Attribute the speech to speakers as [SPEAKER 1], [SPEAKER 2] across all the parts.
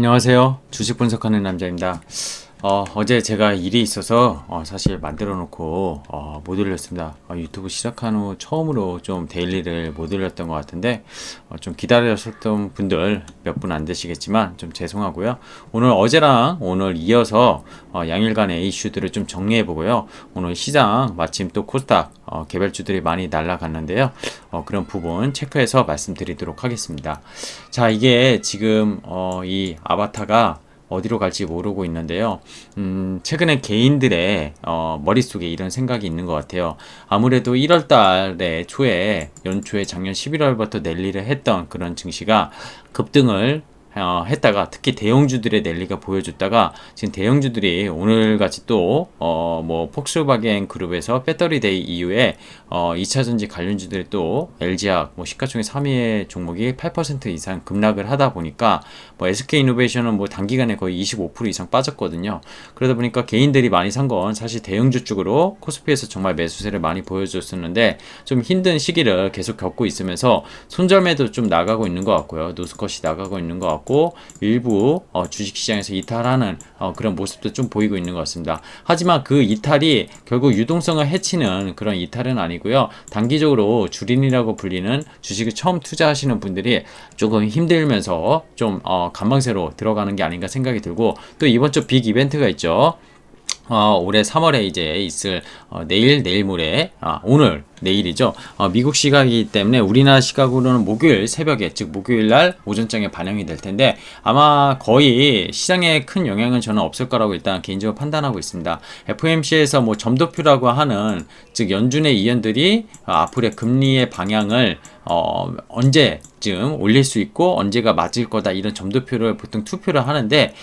[SPEAKER 1] 안녕하세요. 주식 분석하는 남자입니다. 어제 제가 일이 있어서 사실 만들어 놓고 못 올렸습니다. 유튜브 시작한 후 처음으로 좀 데일리를 못 올렸던 것 같은데 좀 기다리셨던 분들 몇 분 안 되시겠지만 좀 죄송하고요. 오늘 어제랑 오늘 이어서 양일간의 이슈들을 좀 정리해 보고요. 오늘 시장 마침 또 코스닥 개별주들이 많이 날아갔는데요. 그런 부분 체크해서 말씀드리도록 하겠습니다. 자, 이게 지금 이 아바타가 어디로 갈지 모르고 있는데요. 최근에 개인들의 머릿속에 이런 생각이 있는 것 같아요. 아무래도 1월 달에 연초에 작년 11월부터 랠리를 했던 그런 증시가 급등을 했다가 특히 대형주들의 랠리가 보여줬다가 지금 대형주들이 오늘같이 또 뭐 폭스바겐 그룹에서 배터리 데이 이후에 2차전지 관련주들이 또 LG화학 뭐 시가총액 3위의 종목이 8% 이상 급락을 하다 보니까 뭐 SK이노베이션은 뭐 단기간에 거의 25% 이상 빠졌거든요. 그러다 보니까 개인들이 많이 산 건 사실 대형주 쪽으로 코스피에서 정말 매수세를 많이 보여줬었는데 좀 힘든 시기를 계속 겪고 있으면서 손절매도 좀 나가고 있는 것 같고요. 노스컷이 나가고 있는 것 같고 일부 주식시장에서 이탈하는 그런 모습도 좀 보이고 있는 것 같습니다. 하지만 그 이탈이 결국 유동성을 해치는 그런 이탈은 아니고요. 단기적으로 주린이라고 불리는 주식을 처음 투자하시는 분들이 조금 힘들면서 좀 관망세로 들어가는 게 아닌가 생각이 들고, 또 이번 주 빅 이벤트가 있죠. 올해 3월에 이제 있을 내일 모레 오늘 내일이죠. 미국 시각이기 때문에 우리나라 시각으로는 목요일 새벽에, 즉 목요일 날 오전장에 반영이 될 텐데 아마 거의 시장에 큰 영향은 저는 없을 거라고 일단 개인적으로 판단하고 있습니다. FOMC에서 뭐 점도표라고 하는, 즉 연준의 의원들이 앞으로의 금리의 방향을 언제쯤 올릴 수 있고 언제가 맞을 거다, 이런 점도표를 보통 투표를 하는데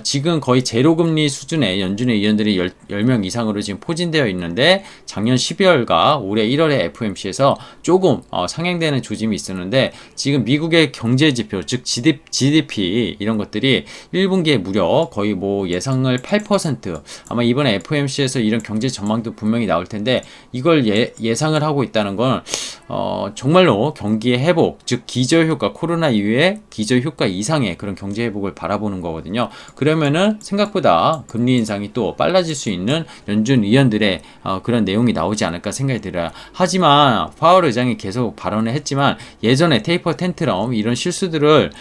[SPEAKER 1] 지금 거의 제로금리 수준의 연준의 의원들이 10명 이상으로 지금 포진되어 있는데 작년 12월과 올해 1월에 FOMC에서 조금 상향되는 조짐이 있었는데 지금 미국의 경제지표, 즉 GDP 이런 것들이 1분기에 무려 거의 뭐 예상을 8%, 아마 이번에 FOMC에서 이런 경제 전망도 분명히 나올 텐데 이걸 예상을 하고 있다는 건 정말로 경기의 회복, 즉 기저효과, 코로나 이후에 기저효과 이상의 그런 경제 회복을 바라보는 거거든요. 그러면은 생각보다 금리 인상이 또 빨라질 수 있는 연준 의원들의 그런 내용이 나오지 않을까 생각이 들어요. 하지만 파월 의장이 계속 발언을 했지만 예전에 테이퍼 텐트럼 이런 실수들을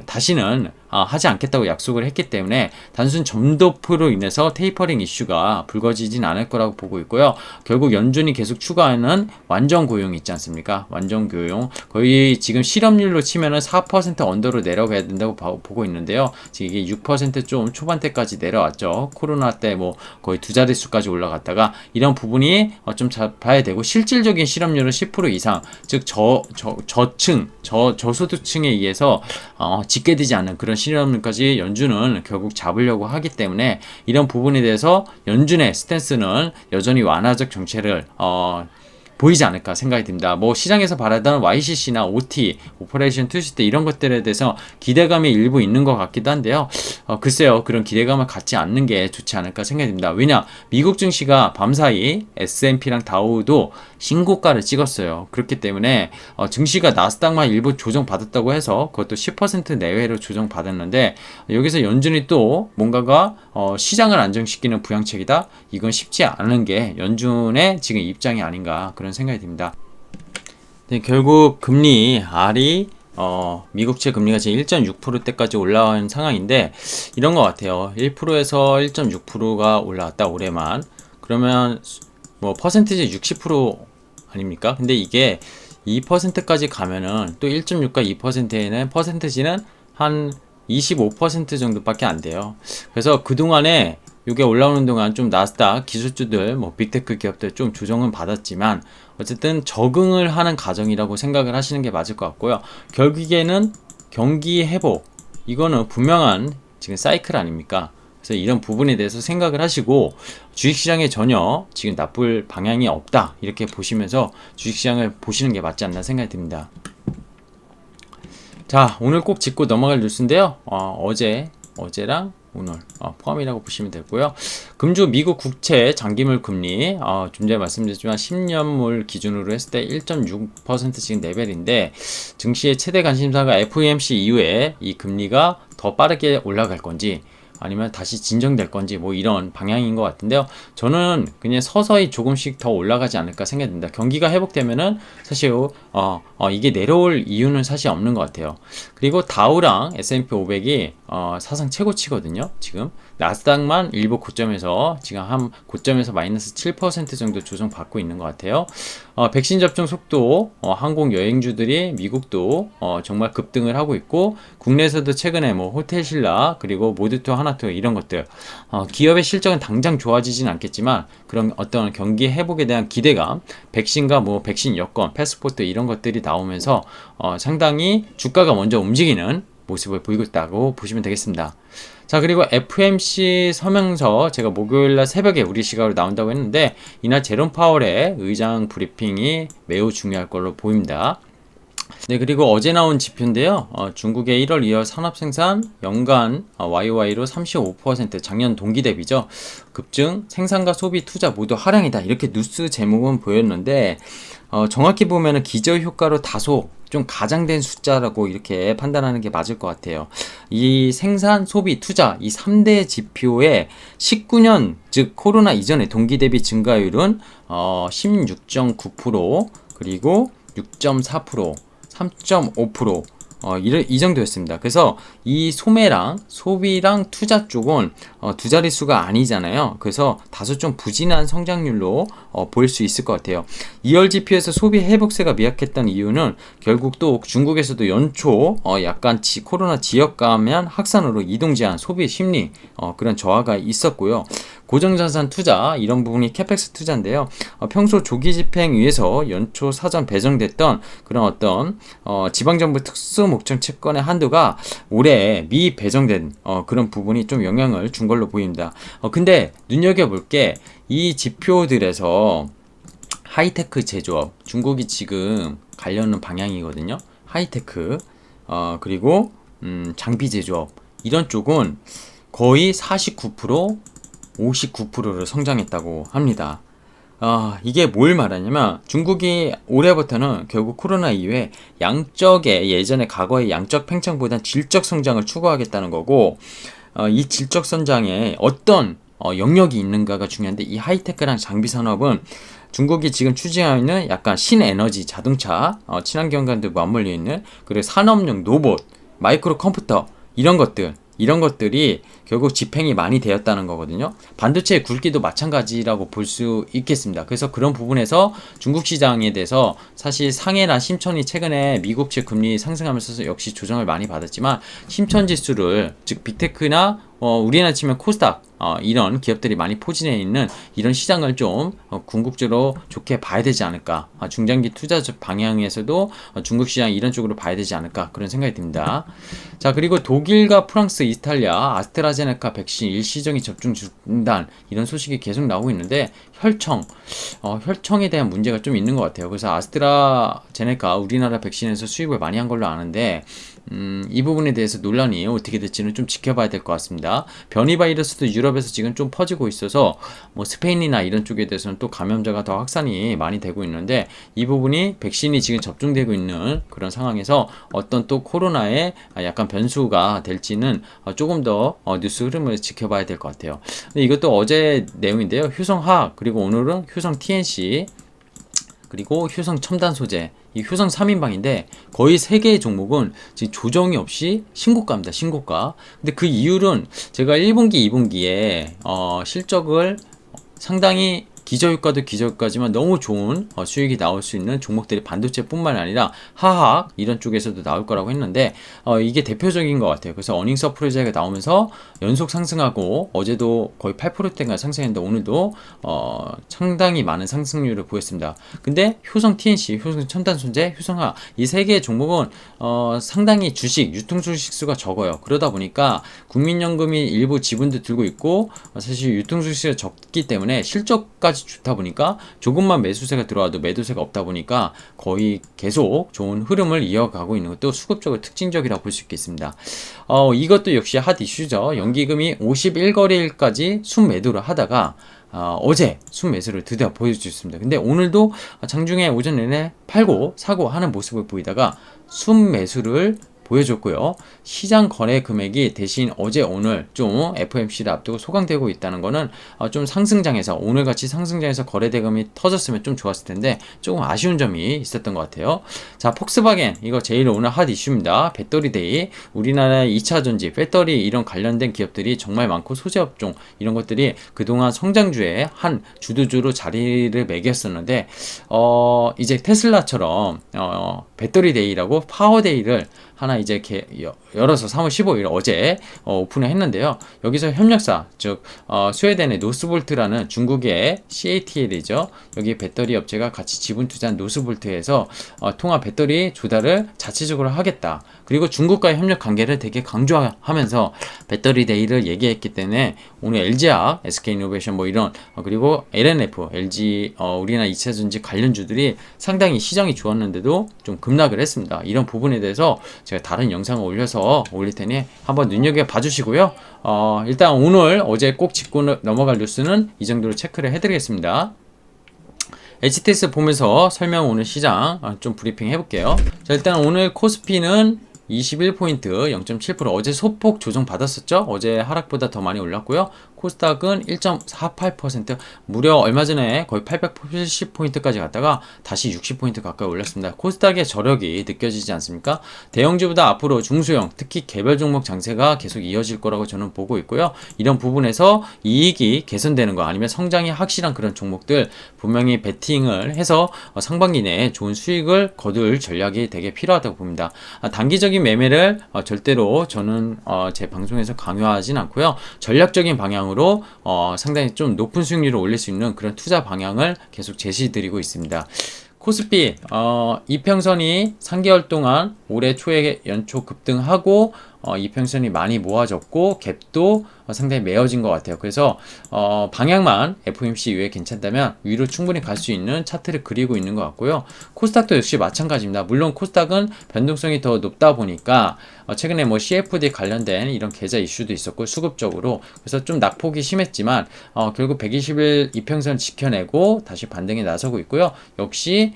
[SPEAKER 1] 다시는 하지 않겠다고 약속을 했기 때문에 단순 점도표로 인해서 테이퍼링 이슈가 불거지진 않을 거라고 보고 있고요. 결국 연준이 계속 추가하는 완전 고용 있지 않습니까? 완전 고용 거의 지금 실업률로 치면은 4% 언더로 내려가야 된다고 보고 있는데요. 지금 이게 6%좀 초반대까지 내려왔죠. 코로나 때 뭐 거의 두 자릿수까지 올라갔다가 이런 부분이 좀 봐야 되고, 실질적인 실업률은 10% 이상, 즉 저소득층에 의해서 집계되지 않는 그런 실업률까지 연준은 결국 잡으려고 하기 때문에 이런 부분에 대해서 연준의 스탠스는 여전히 완화적 정책을 보이지 않을까 생각이 듭니다. 뭐 시장에서 바라던 YCC나 OT, 오퍼레이션 투시대 이런 것들에 대해서 기대감이 일부 있는 것 같기도 한데요. 글쎄요, 그런 기대감을 갖지 않는 게 좋지 않을까 생각이 듭니다. 왜냐, 미국 증시가 밤사이 S&P랑 다우도 신고가를 찍었어요. 그렇기 때문에 증시가 나스닥만 일부 조정받았다고 해서 그것도 10% 내외로 조정받았는데 여기서 연준이 또 뭔가가 시장을 안정시키는 부양책이다? 이건 쉽지 않은 게 연준의 지금 입장이 아닌가 그런 생각이 듭니다. 네, 결국 금리 R이 미국채 금리가 지금 1.6%대까지 올라온 상황인데 이런 것 같아요. 1%에서 1.6%가 올라왔다 올해만. 그러면 뭐 퍼센티지 60% 아닙니까? 근데 이게 2%까지 가면은 또 1.6과 2%에는 퍼센티지는 한 25% 정도밖에 안 돼요. 그래서 그동안에 이게 올라오는 동안 좀 나스닥 기술주들, 뭐 빅테크 기업들 좀 조정은 받았지만 어쨌든 적응을 하는 과정이라고 생각을 하시는 게 맞을 것 같고요. 결국에는 경기 회복, 이거는 분명한 지금 사이클 아닙니까? 그래서 이런 부분에 대해서 생각을 하시고 주식시장에 전혀 지금 나쁠 방향이 없다, 이렇게 보시면서 주식시장을 보시는 게 맞지 않나 생각이 듭니다. 자, 오늘 꼭 짚고 넘어갈 뉴스인데요. 어제랑 오늘 포함이라고 보시면 되고요. 금주 미국 국채 장기물 금리 좀 전에 말씀드렸지만 10년물 기준으로 했을 때 1.6% 지금 레벨인데 증시의 최대 관심사가 FOMC 이후에 이 금리가 더 빠르게 올라갈 건지 아니면 다시 진정될 건지 뭐 이런 방향인 것 같은데요. 저는 그냥 서서히 조금씩 더 올라가지 않을까 생각이 듭니다. 경기가 회복되면은 사실 이게 내려올 이유는 사실 없는 것 같아요. 그리고 다우랑 S&P 500이 사상 최고치거든요. 지금 나스닥만 일부 고점에서 지금 한 고점에서 마이너스 7% 정도 조정받고 있는 것 같아요. 백신 접종 속도, 항공 여행주들이 미국도 정말 급등을 하고 있고 국내에서도 최근에 뭐 호텔신라 그리고 모드투어 하나투어 이런 것들 기업의 실적은 당장 좋아지진 않겠지만 그런 어떤 경기 회복에 대한 기대감, 백신과 뭐 백신 여권, 패스포트 이런 것들이 나오면서 상당히 주가가 먼저 움직이는 모습을 보이고 있다고 보시면 되겠습니다. 자, 그리고 FMC 서명서 제가 목요일날 새벽에 우리 시각으로 나온다고 했는데 이날 제롬 파월의 의장 브리핑이 매우 중요할 걸로 보입니다. 네, 그리고 어제 나온 지표인데요. 중국의 1월, 2월 산업생산 연간 YY로 35% 작년 동기 대비죠. 급증, 생산과 소비, 투자 모두 하락이다. 이렇게 뉴스 제목은 보였는데 정확히 보면은 기저효과로 다소 좀 가장된 숫자라고 이렇게 판단하는 게 맞을 것 같아요. 이 생산, 소비, 투자 이 3대 지표의 19년 즉 코로나 이전의 동기 대비 증가율은 16.9% 그리고 6.4% 3.5% 이 정도였습니다. 그래서 이 소매랑 소비랑 투자 쪽은 두 자릿수가 아니잖아요. 그래서 다소 좀 부진한 성장률로 보일 수 있을 것 같아요. 2월 지표에서 소비 회복세가 미약했던 이유는 결국 또 중국에서도 연초 약간 코로나 지역 감염 확산으로 이동 제한, 소비 심리 그런 저하가 있었고요. 고정자산 투자 이런 부분이 캐펙스 투자인데요. 평소 조기 집행 위해서 연초 사전 배정됐던 그런 어떤 지방정부 특수 목적 채권의 한도가 올해 미 배정된 그런 부분이 좀 영향을 준 걸로 보입니다. 근데 눈여겨볼 게 이 지표들에서 하이테크 제조업, 중국이 지금 가려는 방향이거든요. 하이테크 그리고 장비 제조업 이런 쪽은 거의 49%, 59%를 성장했다고 합니다. 이게 뭘 말하냐면 중국이 올해부터는 결국 코로나 이후에 양적의 예전에 과거의 양적 팽창보단 질적 성장을 추구하겠다는 거고 이 질적 성장에 어떤 영역이 있는가가 중요한데 이 하이테크랑 장비 산업은 중국이 지금 추진하고 있는 약간 신에너지, 자동차, 친환경관도 맞물려 있는 그리고 산업용 로봇, 마이크로 컴퓨터 이런 것들이 결국 집행이 많이 되었다는 거거든요. 반도체의 굵기도 마찬가지라고 볼 수 있겠습니다. 그래서 그런 부분에서 중국 시장에 대해서 사실 상해나 심천이 최근에 미국채 금리 상승하면서 역시 조정을 많이 받았지만 심천 지수를 즉 빅테크나 우리나라 치면 코스닥 이런 기업들이 많이 포진해 있는 이런 시장을 좀 궁극적으로 좋게 봐야 되지 않을까. 중장기 투자적 방향에서도 중국 시장 이런 쪽으로 봐야 되지 않을까 그런 생각이 듭니다. 자, 그리고 독일과 프랑스, 이탈리아 아스트라제네카 백신 일시적인 접종 중단 이런 소식이 계속 나오고 있는데 혈청에 대한 문제가 좀 있는 것 같아요. 그래서 아스트라제네카 우리나라 백신에서 수입을 많이 한 걸로 아는데 이 부분에 대해서 논란이 어떻게 될지는 좀 지켜봐야 될 것 같습니다. 변이 바이러스도 유럽에서 지금 좀 퍼지고 있어서 뭐 스페인이나 이런 쪽에 대해서는 또 감염자가 더 확산이 많이 되고 있는데 이 부분이 백신이 지금 접종되고 있는 그런 상황에서 어떤 또 코로나의 약간 변수가 될지는 조금 더 뉴스 흐름을 지켜봐야 될 것 같아요. 근데 이것도 어제 내용인데요. 효성화학 그리고 오늘은 효성 TNC 그리고 효성 첨단 소재 이 효성 3인방인데 거의 3개의 종목은 지금 조정이 없이 신고가입니다. 신고가. 근데 그 이유는 제가 1분기, 2분기에 실적을 상당히 기저효과도 기저효과지만 너무 좋은 수익이 나올 수 있는 종목들이 반도체뿐만 아니라 화학 이런 쪽에서도 나올 거라고 했는데 이게 대표적인 것 같아요. 그래서 어닝 서프라이즈가 나오면서 연속 상승하고 어제도 거의 8%대가 상승했는데 오늘도 상당히 많은 상승률을 보였습니다. 근데 효성 TNC, 효성 첨단소재, 효성화 이 세 개의 종목은 상당히 주식, 유통 주식 수가 적어요. 그러다 보니까 국민연금이 일부 지분도 들고 있고 사실 유통 주식이 적기 때문에 실적까지 좋다 보니까 조금만 매수세가 들어와도 매도세가 없다 보니까 거의 계속 좋은 흐름을 이어가고 있는 것도 수급적으로 특징적이라고 볼 수 있겠습니다. 이것도 역시 핫 이슈죠. 연기금이 51거래일까지 순매도를 하다가 어제 순매수를 드디어 보여주셨습니다. 근데 오늘도 장중에 오전 내내 팔고 사고 하는 모습을 보이다가 순매수를 보여줬고요. 시장 거래 금액이 대신 어제 오늘 좀 FOMC를 앞두고 소강되고 있다는 거는 좀 상승장에서 오늘같이 상승장에서 거래 대금이 터졌으면 좀 좋았을 텐데 조금 아쉬운 점이 있었던 것 같아요. 자, 폭스바겐 이거 제일 오늘 핫 이슈입니다. 배터리 데이. 우리나라의 2차 전지, 배터리 이런 관련된 기업들이 정말 많고 소재 업종 이런 것들이 그동안 성장주의 한 주도주로 자리를 매겼었는데 이제 테슬라처럼 배터리 데이라고 파워 데이를 하나 이제 열어서 3월 15일 어제 오픈을 했는데요. 여기서 협력사 즉 스웨덴의 노스볼트라는 중국의 CATL이죠. 여기 배터리 업체가 같이 지분 투자한 노스볼트에서 통합 배터리 조달을 자체적으로 하겠다. 그리고 중국과의 협력 관계를 되게 강조하면서 배터리 데이를 얘기했기 때문에 오늘 LG화학, SK이노베이션 뭐 이런 그리고 LNF, LG 우리나라 2차전지 관련주들이 상당히 시장이 좋았는데도 좀 급락을 했습니다. 이런 부분에 대해서 제가 다른 영상을 올릴 테니 한번 눈여겨봐 주시고요. 일단 오늘 어제 꼭 짚고 넘어갈 뉴스는 이 정도로 체크를 해드리겠습니다. HTS 보면서 설명 오늘 시장 좀 브리핑 해볼게요. 자, 일단 오늘 코스피는 21포인트 0.7% 어제 소폭 조정 받았었죠. 어제 하락보다 더 많이 올랐고요. 코스닥은 1.48% 무려 얼마 전에 거의 880포인트까지 갔다가 다시 60포인트 가까이 올랐습니다. 코스닥의 저력이 느껴지지 않습니까? 대형주보다 앞으로 중소형 특히 개별 종목 장세가 계속 이어질 거라고 저는 보고 있고요. 이런 부분에서 이익이 개선되는 거 아니면 성장이 확실한 그런 종목들 분명히 베팅을 해서 상반기 내에 좋은 수익을 거둘 전략이 되게 필요하다고 봅니다. 단기적인 매매를 절대로 저는 제 방송에서 강요하진 않고요. 전략적인 방향으로 상당히 좀 높은 수익률을 올릴 수 있는 그런 투자 방향을 계속 제시드리고 있습니다. 코스피 이평선이 3개월 동안 올해 초에 연초 급등하고 이평선이 많이 모아졌고 갭도 상당히 메어진 것 같아요. 그래서 방향만 FOMC 이후에 괜찮다면 위로 충분히 갈 수 있는 차트를 그리고 있는 것 같고요. 코스닥도 역시 마찬가지입니다. 물론 코스닥은 변동성이 더 높다 보니까 최근에 뭐 CFD 관련된 이런 계좌 이슈도 있었고 수급적으로 그래서 좀 낙폭이 심했지만 결국 120일 이평선 지켜내고 다시 반등에 나서고 있고요. 역시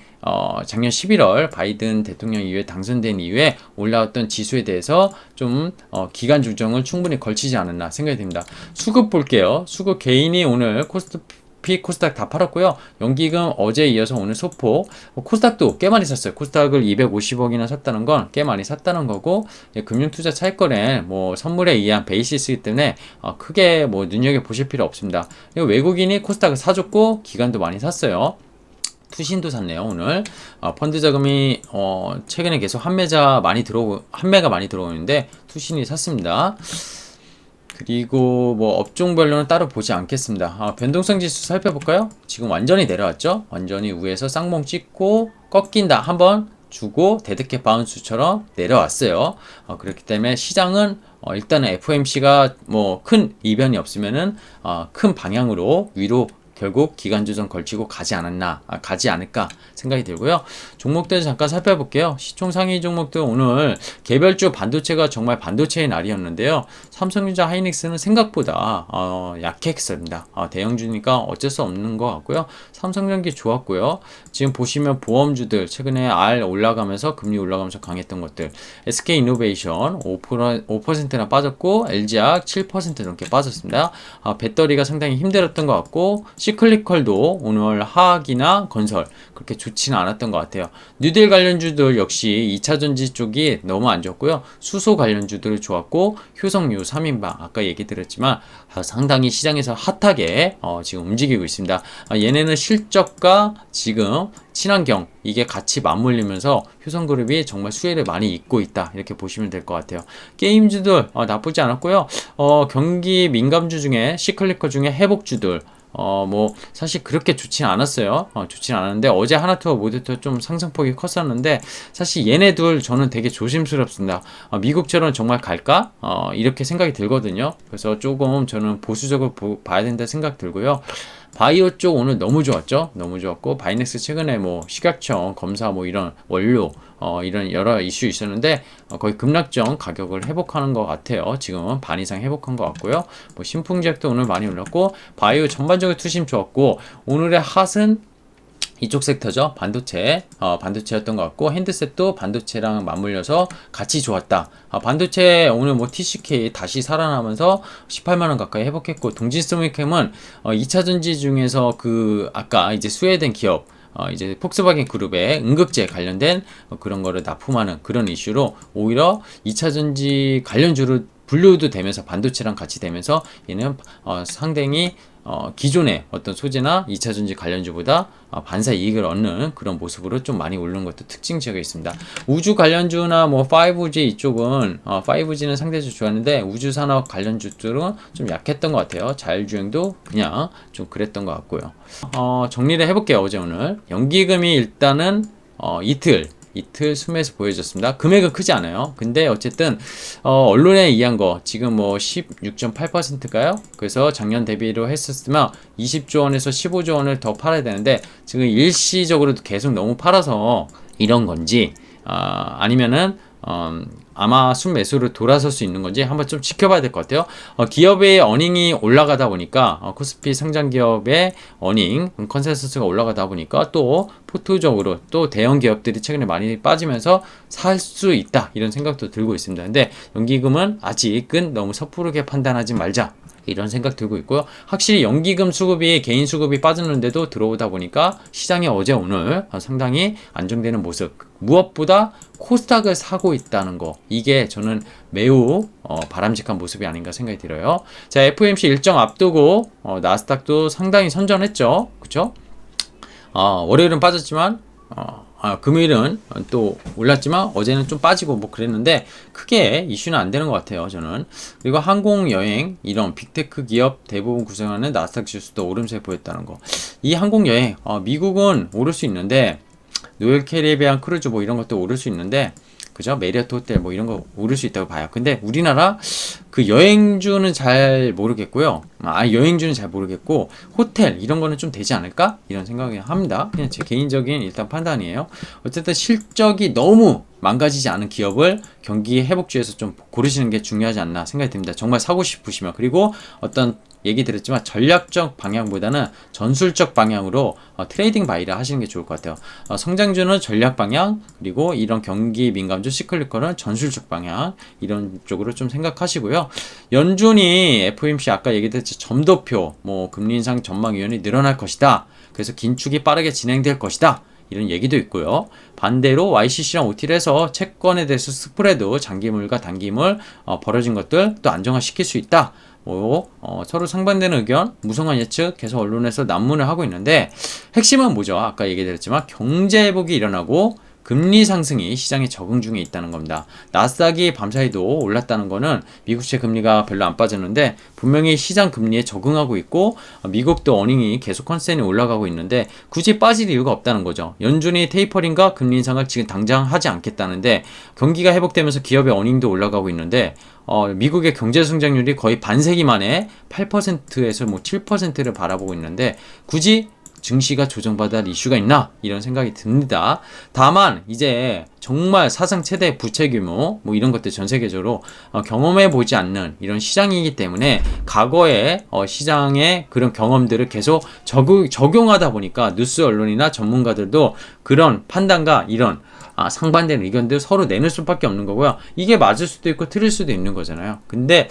[SPEAKER 1] 작년 11월 바이든 대통령 이후에 당선된 이후에 올라왔던 지수에 대해서 좀 기간 조정을 충분히 걸치지 않았나 생각이 듭니다. 수급 볼게요. 수급 개인이 오늘 코스닥 다 팔았고요. 연기금 어제 이어서 오늘 소폭 코스닥도 꽤 많이 샀어요. 코스닥을 250억이나 샀다는 건 꽤 많이 샀다는 거고 금융투자 차익거래는 뭐 선물에 의한 베이시스이기 때문에 크게 뭐 눈여겨보실 필요 없습니다. 그리고 외국인이 코스닥을 사줬고 기관도 많이 샀어요. 투신도 샀네요. 오늘 펀드 자금이 최근에 계속 한매가 많이 들어오는데 투신이 샀습니다. 그리고 뭐 업종별로는 따로 보지 않겠습니다. 변동성 지수 살펴볼까요? 지금 완전히 내려왔죠. 완전히 위에서 쌍봉 찍고 꺾인다 한번 주고 데드캣 바운스처럼 내려왔어요. 그렇기 때문에 시장은 일단은 FOMC가 뭐 큰 이변이 없으면은 큰 방향으로 위로 결국 기간 조정 걸치고 가지 않을까 생각이 들고요. 종목들 잠깐 살펴볼게요. 시총 상위 종목들 오늘 개별주 반도체가 정말 반도체의 날이었는데요. 삼성전자 하이닉스는 생각보다 약했습니다. 대형주니까 어쩔 수 없는 것 같고요. 삼성전기 좋았고요. 지금 보시면 보험주들 최근에 R 올라가면서 금리 올라가면서 강했던 것들 SK이노베이션 5%나 빠졌고 LG화학 7% 넘게 빠졌습니다. 배터리가 상당히 힘들었던 것 같고 시클리컬도 오늘 화학이나 건설 그렇게 좋지는 않았던 것 같아요. 뉴딜 관련주들 역시 2차전지 쪽이 너무 안 좋았고요. 수소 관련주들 좋았고 효성유 3인방 아까 얘기 드렸지만 상당히 시장에서 핫하게 지금 움직이고 있습니다. 얘네는 실적과 지금 친환경 이게 같이 맞물리면서 효성그룹이 정말 수혜를 많이 잇고 있다 이렇게 보시면 될 것 같아요. 게임주들 나쁘지 않았고요. 경기 민감주 중에 시클리컬 중에 회복주들 뭐 사실 그렇게 좋지는 않았어요. 좋지는 않았는데 어제 하나투어 모두투어 좀 상승폭이 컸었는데 사실 얘네들 저는 되게 조심스럽습니다. 미국처럼 정말 갈까? 이렇게 생각이 들거든요. 그래서 조금 저는 보수적으로 봐야 된다 생각 들고요. 바이오 쪽 오늘 너무 좋았죠. 너무 좋았고 바이넥스 최근에 뭐 식약청 검사 뭐 이런 원료 이런 여러 이슈 있었는데 거의 급락전 가격을 회복하는 것 같아요. 지금은 반 이상 회복한 것 같고요. 뭐 신풍제약도 오늘 많이 올랐고 바이오 전반적으로 투심 좋았고 오늘의 핫은 이쪽 섹터죠. 반도체, 반도체였던 것 같고, 핸드셋도 반도체랑 맞물려서 같이 좋았다. 반도체 오늘 뭐 TCK 다시 살아나면서 18만원 가까이 회복했고, 동진스토미캠은 2차 전지 중에서 아까 이제 스웨덴 기업, 이제 폭스바겐 그룹의 응급제 관련된 그런 거를 납품하는 그런 이슈로 오히려 2차 전지 관련주를 분류도 되면서 반도체랑 같이 되면서 얘는 상당히 기존의 어떤 소재나 2차 전지 관련주보다 반사 이익을 얻는 그런 모습으로 좀 많이 오르는 것도 특징 지역에 있습니다. 우주 관련주나 뭐 5G 이쪽은 5G는 상대적으로 좋았는데 우주 산업 관련주들은 좀 약했던 것 같아요. 자율주행도 그냥 좀 그랬던 것 같고요. 정리를 해볼게요. 어제 오늘 연기금이 일단은 이틀 순매수 보여줬습니다. 금액은 크지 않아요. 근데 어쨌든 언론에 의한 거 지금 뭐 16.8%가요? 그래서 작년 대비로 했었으면 20조 원에서 15조 원을 더 팔아야 되는데 지금 일시적으로도 계속 너무 팔아서 이런 건지 아니면은 아마 순매수로 돌아설 수 있는 건지 한번 좀 지켜봐야 될 것 같아요. 기업의 어닝이 올라가다 보니까 코스피 상장 기업의 어닝 컨센서스가 올라가다 보니까 또 포트적으로 또 대형 기업들이 최근에 많이 빠지면서 살 수 있다 이런 생각도 들고 있습니다. 근데 연기금은 아직은 너무 섣부르게 판단하지 말자. 이런 생각 들고 있고요. 확실히 연기금 수급이 개인 수급이 빠졌는데도 들어오다 보니까 시장이 어제 오늘 상당히 안정되는 모습. 무엇보다 코스닥을 사고 있다는 거. 이게 저는 매우 바람직한 모습이 아닌가 생각이 들어요. 자, FOMC 일정 앞두고 나스닥도 상당히 선전했죠. 그쵸? 월요일은 빠졌지만 금요일은 또 올랐지만 어제는 좀 빠지고 뭐 그랬는데 크게 이슈는 안 되는 것 같아요 저는. 그리고 항공여행 이런 빅테크 기업 대부분 구성하는 나스닥 지수도 오름세 보였다는 거. 이 항공여행 미국은 오를 수 있는데 로열 캐리비안 크루즈 뭐 이런 것도 오를 수 있는데 그죠? 메리어트 호텔 뭐 이런 거 오를 수 있다고 봐요. 근데 우리나라 그 여행주는 잘 모르겠고요. 여행주는 잘 모르겠고 호텔 이런 거는 좀 되지 않을까? 이런 생각을 합니다. 그냥 제 개인적인 일단 판단이에요. 어쨌든 실적이 너무 망가지지 않은 기업을 경기 회복주에서 좀 고르시는 게 중요하지 않나 생각이 듭니다. 정말 사고 싶으시면. 그리고 어떤 얘기 드렸지만 전략적 방향보다는 전술적 방향으로 트레이딩 바이를 하시는 게 좋을 것 같아요. 성장주는 전략 방향, 그리고 이런 경기 민감주 시클리컬은 전술적 방향, 이런 쪽으로 좀 생각하시고요. 연준이 FOMC 아까 얘기했듯이 점도표, 뭐 금리 인상 전망 위원이 늘어날 것이다. 그래서 긴축이 빠르게 진행될 것이다. 이런 얘기도 있고요. 반대로 YCC랑 OT를 해서 채권에 대해서 스프레드, 장기물과 단기물 벌어진 것들 또 안정화시킬 수 있다. 서로 상반되는 의견, 무성한 예측 계속 언론에서 난문을 하고 있는데 핵심은 뭐죠? 아까 얘기드렸지만 경제 회복이 일어나고 금리 상승이 시장에 적응 중에 있다는 겁니다. 나스닥이 밤사이도 올랐다는 거는 미국채 금리가 별로 안 빠졌는데 분명히 시장 금리에 적응하고 있고 미국도 어닝이 계속 컨센이 올라가고 있는데 굳이 빠질 이유가 없다는 거죠. 연준이 테이퍼링과 금리 인상을 지금 당장 하지 않겠다는데 경기가 회복되면서 기업의 어닝도 올라가고 있는데 미국의 경제 성장률이 거의 반세기 만에 8%에서 뭐 7%를 바라보고 있는데 굳이 증시가 조정받을 이슈가 있나? 이런 생각이 듭니다. 다만 이제 정말 사상 최대 부채 규모 뭐 이런 것들 전 세계적으로 경험해 보지 않는 이런 시장이기 때문에 과거의 시장의 그런 경험들을 계속 적용하다 보니까 뉴스 언론이나 전문가들도 그런 판단과 이런 상반된 의견들 서로 내놓을 수밖에 없는 거고요. 이게 맞을 수도 있고 틀릴 수도 있는 거잖아요. 근데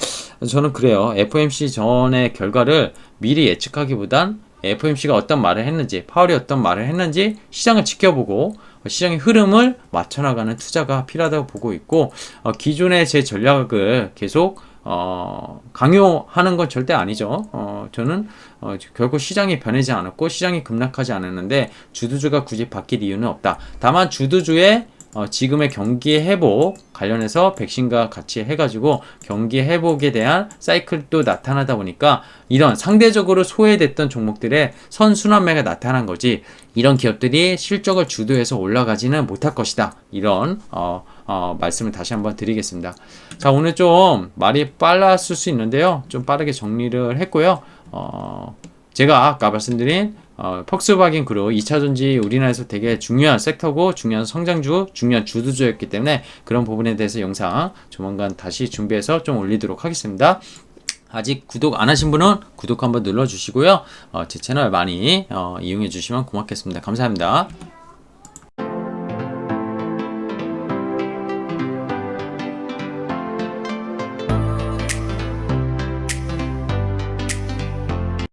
[SPEAKER 1] 저는 그래요. FOMC 전의 결과를 미리 예측하기보단 FOMC가 어떤 말을 했는지, 파월이 어떤 말을 했는지 시장을 지켜보고 시장의 흐름을 맞춰나가는 투자가 필요하다고 보고 있고 기존의 제 전략을 계속 강요하는 건 절대 아니죠. 저는 결국 시장이 변하지 않았고 시장이 급락하지 않았는데 주도주가 굳이 바뀔 이유는 없다. 다만 주도주의 지금의 경기 회복 관련해서 백신과 같이 해가지고 경기 회복에 대한 사이클도 나타나다 보니까 이런 상대적으로 소외됐던 종목들의 선순환매가 나타난 거지 이런 기업들이 실적을 주도해서 올라가지는 못할 것이다. 이런 말씀을 다시 한번 드리겠습니다. 자, 오늘 좀 말이 빨랐을 수 있는데요. 좀 빠르게 정리를 했고요. 제가 아까 말씀드린 폭스바겐 그룹 2차전지 우리나라에서 되게 중요한 섹터고 중요한 성장주, 중요한 주도주였기 때문에 그런 부분에 대해서 영상 조만간 다시 준비해서 좀 올리도록 하겠습니다. 아직 구독 안 하신 분은 구독 한번 눌러주시고요. 제 채널 많이 이용해 주시면 고맙겠습니다. 감사합니다.